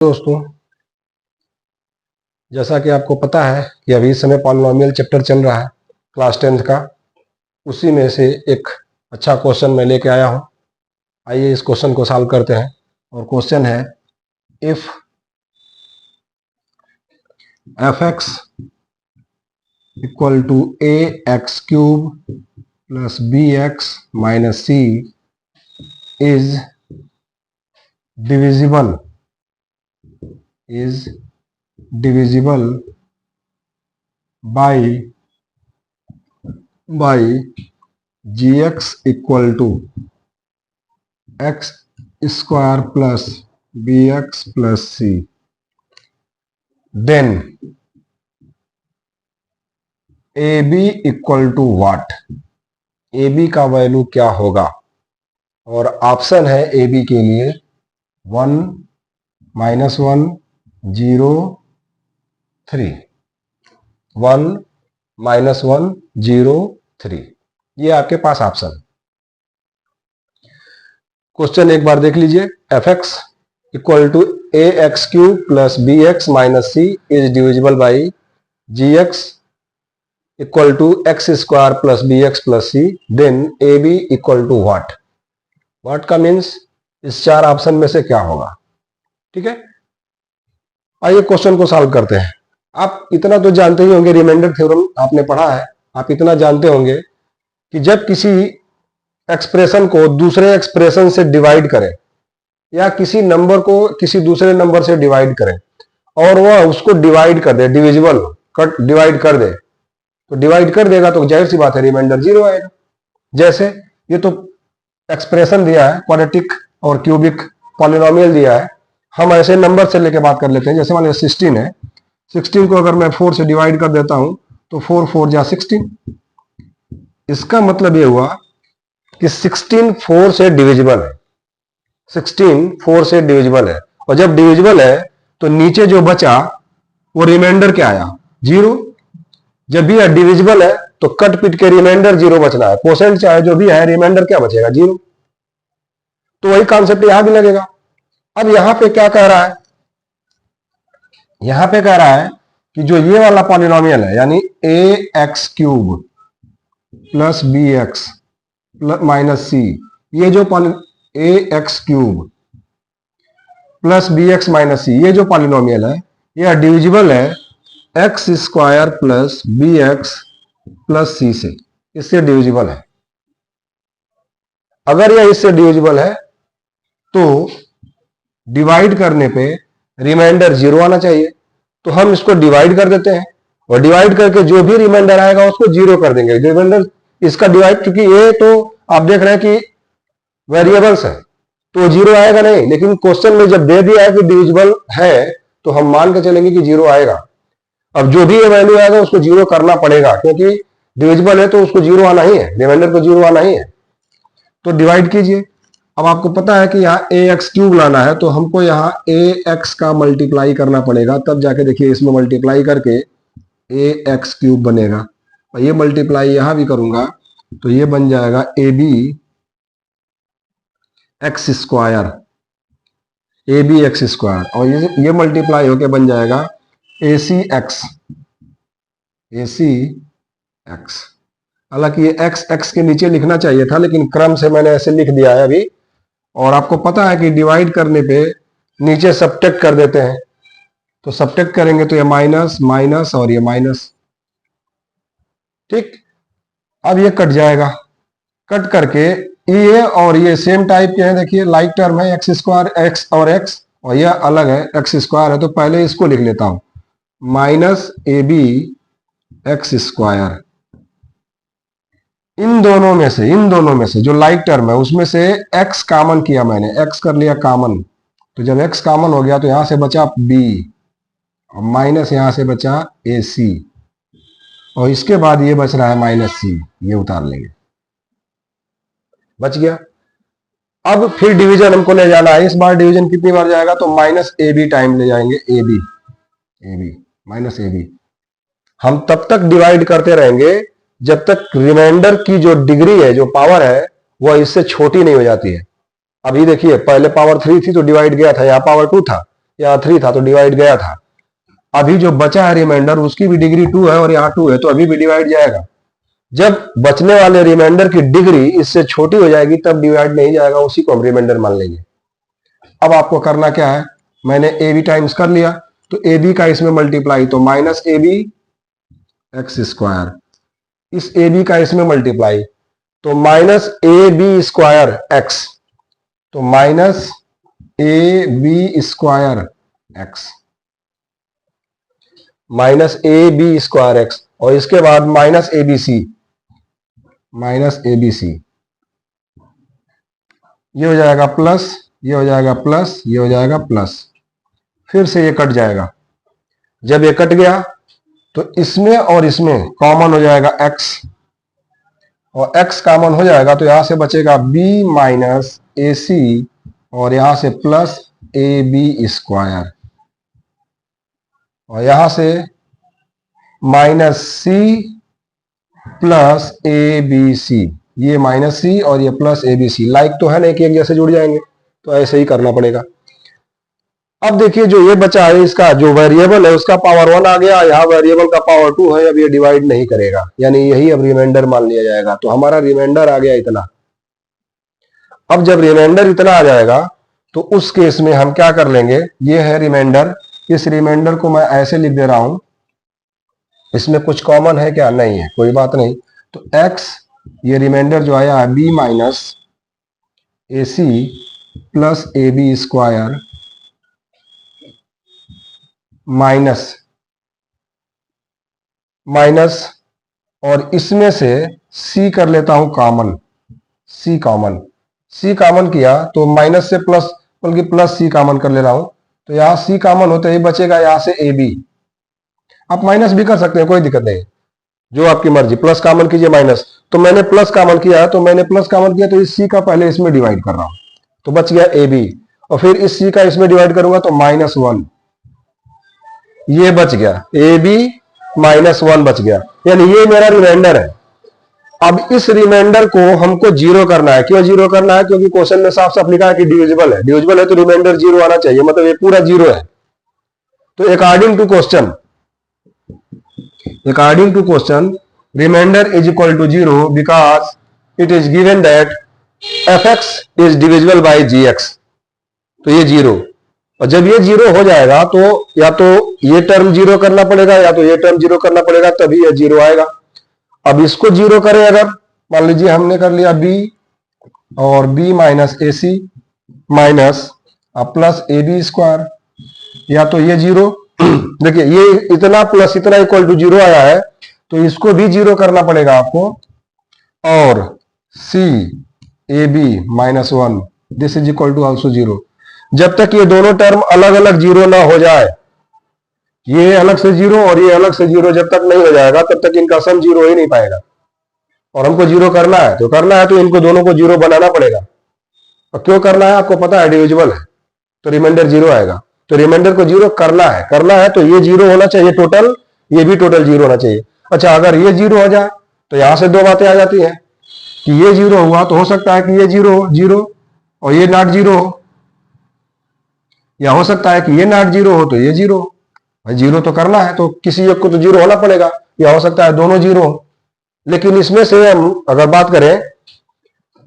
दोस्तों, जैसा कि आपको पता है कि अभी इस समय पॉलिनोमियल चैप्टर चल रहा है क्लास 10th का। उसी में से एक अच्छा क्वेश्चन मैं लेके आया हूं। आइए इस क्वेश्चन को सॉल्व करते हैं। और क्वेश्चन है if f x equal to a x cube plus b x minus c is divisible by gx equal to x square plus bx plus c, then ab equal to what? ab का value क्या होगा? और option है ab के लिए 1, -1, 0, 3, 1, -1, 0, 3, ये आपके पास option. Question एक बार देख लीजिए। F x equal to a x cube plus b x minus c is divisible by g x equal to x square plus b x plus c, then a b equal to what? What का means इस चार option में से क्या होगा? ठीक है, आइए क्वेश्चन को सॉल्व करते हैं। आप इतना तो जानते ही होंगे, रिमाइंडर थ्योरम आपने पढ़ा है, आप इतना जानते होंगे कि जब किसी एक्सप्रेशन को दूसरे एक्सप्रेशन से डिवाइड करें या किसी नंबर को किसी दूसरे नंबर से डिवाइड करें और वह उसको डिवाइड कर दे, डिविजिबल कट डिवाइड कर दे, तो डिवाइड कर देगा तो जाहिर सी बात है रिमाइंडर 0 आएगा। जैसे ये तो एक्सप्रेशन दिया है, क्वाड्रेटिक और क्यूबिक पॉलिनोमियल दिया है, हम ऐसे नंबर से लेके बात कर लेते हैं। जैसे मान लीजिए 16 है, 16 को अगर मैं 4 से डिवाइड कर देता हूं तो 4 4 जा 16। इसका मतलब ये हुआ कि 16 4 से डिविजिबल है, 16 4 से डिविजिबल है। और जब डिविजिबल है तो नीचे जो बचा वो रिमाइंडर क्या आया? 0। जब भी डिविजिबल है तो कट पिट के रिमाइंडर 0 बचना है, कोसेंट चाहे जो भी है, रिमाइंडर क्या बचेगा? 0। तो वही कॉन्सेप्ट यहां भी लगेगा। अब यहां पे क्या कह रहा है? यहां पे कह रहा है कि जो ये वाला पॉलिनोमियल है यानी a x cube plus b x minus c, ये जो a x cube plus b x minus c, ये जो पॉलिनोमियल है यह डिविजिबल है x square plus b x plus c से, इससे डिविजिबल है। अगर यह इससे डिविजिबल है तो डिवाइड करने पे रिमाइंडर 0 आना चाहिए, तो हम इसको डिवाइड कर देते हैं और डिवाइड करके जो भी रिमाइंडर आएगा उसको 0 कर देंगे। रिमाइंडर इसका डिवाइड, क्योंकि ये तो आप देख रहे हैं कि वेरिएबल्स है तो 0 आएगा नहीं, लेकिन क्वेश्चन में जब दे दिया है कि डिविजिबल है तो हम मान के चलेंगे कि 0 आएगा। अब जो भी ये वैल्यू आएगा उसको 0 करना पड़ेगा, क्योंकि डिविजिबल है तो उसको 0 आना ही है, रिमाइंडर को 0 आना ही है। तो डिवाइड कीजिए। अब आपको पता है कि यहाँ ए एक्स क्यूब लाना है तो हमको यहाँ ए एक्स का मल्टीप्लाई करना पड़ेगा, तब जाके देखिए इसमें मल्टीप्लाई करके ए एक्स क्यूब बनेगा। और ये मल्टीप्लाई यहां भी करूंगा तो ये बन जाएगा a b x square, a b x square, और ये मल्टीप्लाई होके बन जाएगा ए सी एक्स, ए सी एक्स। हालांकि ये एक्स एक्स के नीचे लिखना चाहिए था, लेकिन क्रम से मैंने ऐसे लिख दिया है अभी। और आपको पता है कि डिवाइड करने पे नीचे सब्ट्रैक्ट कर देते हैं, तो सब्ट्रैक्ट करेंगे तो ये माइनस माइनस और ये माइनस। ठीक, अब ये कट जाएगा, कट करके ये और ये सेम टाइप के हैं, देखिए लाइक टर्म है, एक्स स्क्वायर एक्स और यह अलग है, एक्स स्क्वायर है। तो पहले इसको लिख लेता हूं, minus a b x square. इन दोनों में से जो लाइक टर्म है उसमें से x कॉमन किया मैंने, x कर लिया कॉमन, तो जब x कॉमन हो गया तो यहां से बचा b और माइनस यहां से बचा ac, और इसके बाद ये बच रहा है माइनस c, ये उतार लेंगे, बच गया। अब फिर डिवीजन हमको ले जाना है। इस बार डिवीजन कितनी बार जाएगा? तो माइनस ए बी टाइम ले जाएंगे, a b minus a b. हम तब तक डिवाइड करते रहेंगे जब तक रिमाइंडर की जो डिग्री है, जो पावर है, वह इससे छोटी नहीं हो जाती है। अभी देखिए पहले पावर 3 थी तो डिवाइड गया था, यहां पावर 2 था, यहाँ 3 था तो डिवाइड गया था। अभी जो बचा है रिमाइंडर उसकी भी डिग्री 2 है और यहाँ 2 है तो अभी भी डिवाइड जाएगा। जब बचने वाले रिमाइंडर की डिग्री इससे छोटी हो जाएगी तब डिवाइड नहीं जाएगा, उसी को हम रिमाइंडर मान लेंगे। अब आपको करना क्या है, मैंने ए बी टाइम्स कर लिया तो ए बी का इसमें मल्टीप्लाई, तो minus a b x square, इस ए बी का इसमें मल्टीप्लाई तो minus a b square x, तो minus a b square x, minus a b square x, और इसके बाद minus a b c, minus a b c, ये हो जाएगा प्लस, ये हो जाएगा प्लस, ये हो जाएगा प्लस, फिर से ये कट जाएगा। जब ये कट गया तो इसमें और इसमें कॉमन हो जाएगा x, और x कॉमन हो जाएगा तो यहां से बचेगा b माइनस ए सी और यहां से प्लस ए बी स्क्वायर, और यहां से minus c plus a b c, ये माइनस सी और ये plus a b c, like तो है ना कि एक जैसे जुड़ जाएंगे, तो ऐसे ही करना पड़ेगा। अब देखिए जो ये बचा है इसका जो वेरिएबल है उसका पावर 1 आ गया, यहाँ वेरिएबल का पावर 2 है, अब ये डिवाइड नहीं करेगा, यानी यही अब रिमाइंडर मान लिया जाएगा। तो हमारा रिमाइंडर आ गया इतना। अब जब रिमाइंडर इतना आ जाएगा तो उस केस में हम क्या कर लेंगे, ये है रिमाइंडर, इस रिमाइंडर को मैं ऐसे लिख दे रहा हूं, इसमें कुछ कॉमन है क्या, नहीं है, कोई बात नहीं। तो x ये रिमाइंडर जो आया है b minus a c plus a b square minus minus, और इसमें से c कर लेता हूं common, c common, c common किया तो माइनस से प्लस, बल्कि प्लस c कॉमन कर ले रहा हूं, तो यहां c कॉमन होते ही बचेगा यहां से ए बी। आप माइनस भी कर सकते हैं, कोई दिक्कत नहीं, जो आपकी मर्जी, प्लस कॉमन कीजिए माइनस, तो मैंने प्लस कॉमन किया है, तो मैंने प्लस कॉमन किया तो इस c का पहले इसमें डिवाइड कर रहा हूं तो बच गया ए बी, और फिर इस c का इसमें डिवाइड करूंगा तो -1, ये बच गया, ए बी -1 बच गया, यानी ये मेरा रिमाइंडर है। अब इस रिमाइंडर को हमको जीरो करना है। क्यों जीरो करना है, क्योंकि क्वेश्चन में साफ साफ लिखा है कि डिविजिबल है, डिविजिबल है तो रिमाइंडर जीरो आना चाहिए, मतलब ये पूरा जीरो है। तो according to question remainder is equal to zero because it is given that f x is divisible by g x, तो ये जीरो, और जब ये जीरो हो जाएगा तो या तो ये टर्म जीरो करना पड़ेगा या तो ये टर्म जीरो करना पड़ेगा, तभी ये जीरो आएगा। अब इसको जीरो करें, अगर मान लीजिए हमने कर लिया b और b minus a c minus plus a b square, या तो ये जीरो देखिए ये इतना प्लस इतना इक्वल टू जीरो आया है तो इसको भी जीरो करना पड़ेगा आपको, और c a b -1 this is equal to also zero. जब तक ये दोनों टर्म अलग अलग जीरो ना हो जाए, ये अलग से जीरो और ये अलग से जीरो जब तक नहीं हो जाएगा तब तक इनका सम जीरो ही नहीं पाएगा, और हमको जीरो करना है तो इनको दोनों को जीरो बनाना पड़ेगा। और क्यों करना है, आपको पता है डिविजिबल है तो रिमाइंडर जीरो आएगा, तो रिमाइंडर को जीरो करना है तो ये जीरो होना चाहिए टोटल, ये भी टोटल जीरो होना चाहिए। अच्छा अगर ये जीरो हो जाए तो यहां से दो बातें आ जाती हैं कि ये जीरो हुआ तो हो सकता है कि ये जीरो और ये नॉट जीरो हो, या हो सकता है कि ये नॉट जीरो हो तो ये जीरो हो। भाई जीरो तो करना है तो किसी एक को तो जीरो होना पड़ेगा, या हो सकता है दोनों जीरो हो। लेकिन इसमें से हम अगर बात करें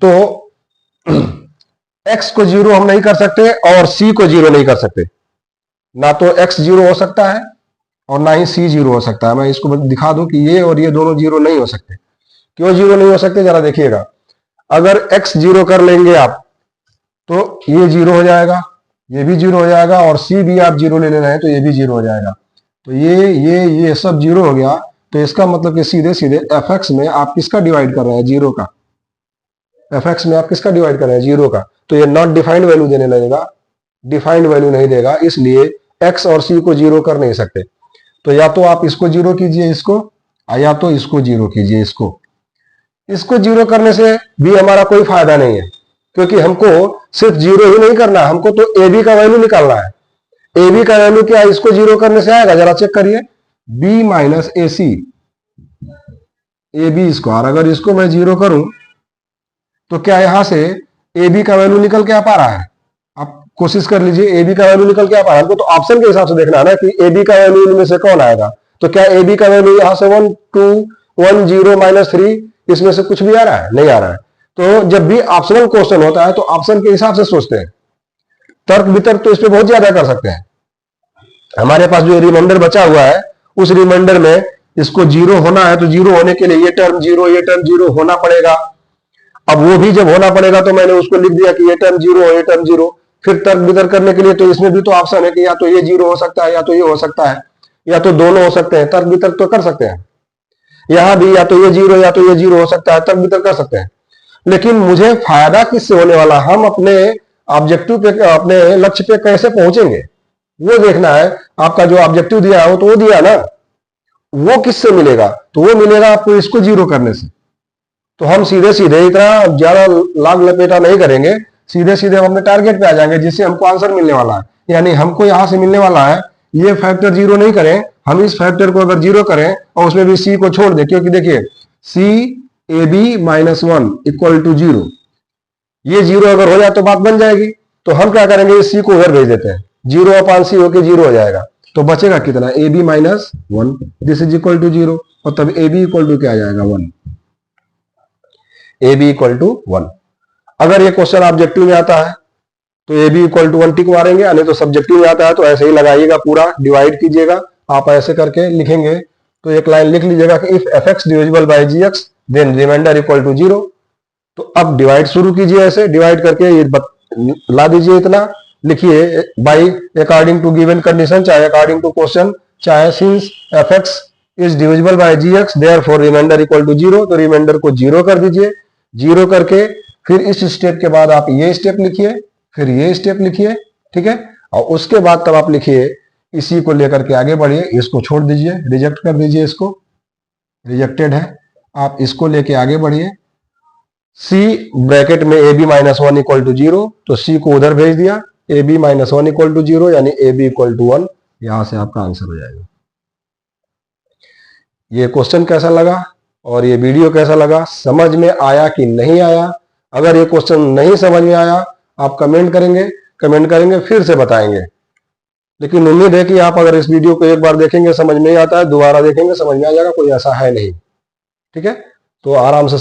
तो x को जीरो हम नहीं कर सकते और c को जीरो नहीं कर सकते, ना तो x जीरो हो सकता है और ना ही c जीरो हो सकता है। मैं इसको दिखा दूं कि ये और ये दोनों जीरो नहीं हो सकते। क्यों जीरो नहीं हो सकते, जरा देखिएगा। अगर x जीरो कर लेंगे आप तो ये जीरो हो जाएगा, ये भी जीरो हो जाएगा, और c भी आप जीरो ले लेना है तो ये भी जीरो हो जाएगा। तो ये सब जीरो हो गया, तो इसका मतलब कि सीधे सीधे एफ एक्स में आप किसका डिवाइड कर रहे हैं, जीरो का। एफ एक्स में आप किसका डिवाइड कर रहे हैं, जीरो का। तो ये नॉट डिफाइंड वैल्यू देने लगेगा, डिफाइंड वैल्यू नहीं देगा, इसलिए x और c को जीरो कर नहीं सकते। तो या तो आप इसको जीरो कीजिए इसको, या तो इसको जीरो कीजिए इसको जीरो करने से भी हमारा कोई फायदा नहीं है, क्योंकि हमको सिर्फ जीरो ही नहीं करना, हमको तो ए बी का वैल्यू निकालना है। ए बी का वैल्यू क्या इसको जीरो करने से आएगा, जरा चेक करिए, b minus a c a b square. अगर इसको मैं जीरो करूं तो क्या यहां से ए बी का वैल्यू निकल के आ पा रहा है, आप कोशिश कर लीजिए, ए बी का वैल्यू निकल के आ रहा है। हमको तो ऑप्शन के हिसाब से देखना है ना कि ए बी का वैल्यू इनमें से कौन आएगा। तो क्या ए बी का वैल्यू यहाँ से 1 2 1 0 -3 इसमें से कुछ भी आ रहा है? नहीं आ रहा है। तो जब भी ऑप्शनल क्वेश्चन होता है तो ऑप्शन के हिसाब से सोचते हैं। तर्क वितर्क तो इस पे बहुत ज्यादा कर सकते हैं। हमारे पास जो रिमाइंडर बचा हुआ है उस रिमाइंडर में इसको जीरो होना है, तो जीरो होने के लिए ये टर्म जीरो होना पड़ेगा। अब वो भी जब होना पड़ेगा तो मैंने उसको लिख दिया कि ये टर्म जीरो। फिर तर्क वितर्क करने के लिए तो इसमें भी तो ऑप्शन है कि या तो ये जीरो हो सकता है या तो ये हो सकता है या तो दोनों हो सकते हैं। तर्क वितर्क तो कर सकते हैं। यहां भी या तो ये जीरो या तो ये जीरो हो सकता है, तर्क वितर्क कर सकते हैं। लेकिन मुझे फायदा किससे होने वाला, हम अपने ऑब्जेक्टिव पे, अपने लक्ष्य पे कैसे पहुंचेंगे वो देखना है। आपका जो ऑब्जेक्टिव दिया हो तो वो दिया ना, वो किससे मिलेगा? तो वो मिलेगा आपको इसको जीरो करने से। तो हम सीधे सीधे इतना ज्यादा लाग लपेटा नहीं करेंगे, सीधे सीधे हम अपने टारगेट पे आ जाएंगे जिससे हमको आंसर मिलने वाला है। यानी हमको यहां से मिलने वाला है, ये फैक्टर जीरो नहीं करें, हम इस फैक्टर को अगर जीरो करें और उसमें भी सी को छोड़ दें, क्योंकि देखिए c a b -1 equal to zero, ये जीरो अगर हो जाए तो बात बन जाएगी। तो हम क्या करेंगे, इस सी को उधर भेज देते हैं, 0/c होके जीरो हो जाएगा। तो बचेगा कितना, a b -1 this is equal to zero, और तब ए बी इक्वल टू क्या आ जाएगा 1। A b equal to 1। अगर ये क्वेश्चन ऑब्जेक्टिव में आता है तो a b equal to 1 tick मारेंगे, यानी तो सब्जेक्टिव में आता है तो ऐसे ही लगाइएगा, पूरा डिवाइड कीजिएगा। आप ऐसे करके लिखेंगे तो एक लाइन लिख लीजिएगा कि if f x divisible by g x then remainder equal to zero. तो अब डिवाइड शुरू कीजिए, ऐसे डिवाइड करके ये ला दीजिए, इतना लिखिए by according to given condition, चाहे अकॉर्डिंग टू क्वेश्चन, चाहे since f x is divisible by g x therefore remainder equal to zero. तो रिमाइंडर को जीरो कर दीजिए। जीरो करके फिर इस स्टेप के बाद आप ये स्टेप लिखिए, फिर ये स्टेप लिखिए, ठीक है। और उसके बाद तब आप लिखिए, इसी को लेकर के आगे बढ़िए, इसको छोड़ दीजिए, रिजेक्ट कर दीजिए, इसको रिजेक्टेड है। आप इसको लेके आगे बढ़िए, सी ब्रैकेट में ए बी -1 इक्वल टू जीरो, तो सी को उधर भेज दिया, ए बी -1 इक्वल टू जीरो यानी ए बी इक्वल टू 1, यहां से आपका आंसर हो जाएगा। ये क्वेश्चन कैसा लगा और ये वीडियो कैसा लगा, समझ में आया कि नहीं आया? अगर ये क्वेश्चन नहीं समझ में आया आप कमेंट करेंगे फिर से बताएंगे। लेकिन उम्मीद है कि आप अगर इस वीडियो को एक बार देखेंगे समझ में आता है, दोबारा देखेंगे समझ में आ जाएगा, कोई ऐसा है नहीं, ठीक है। तो आराम से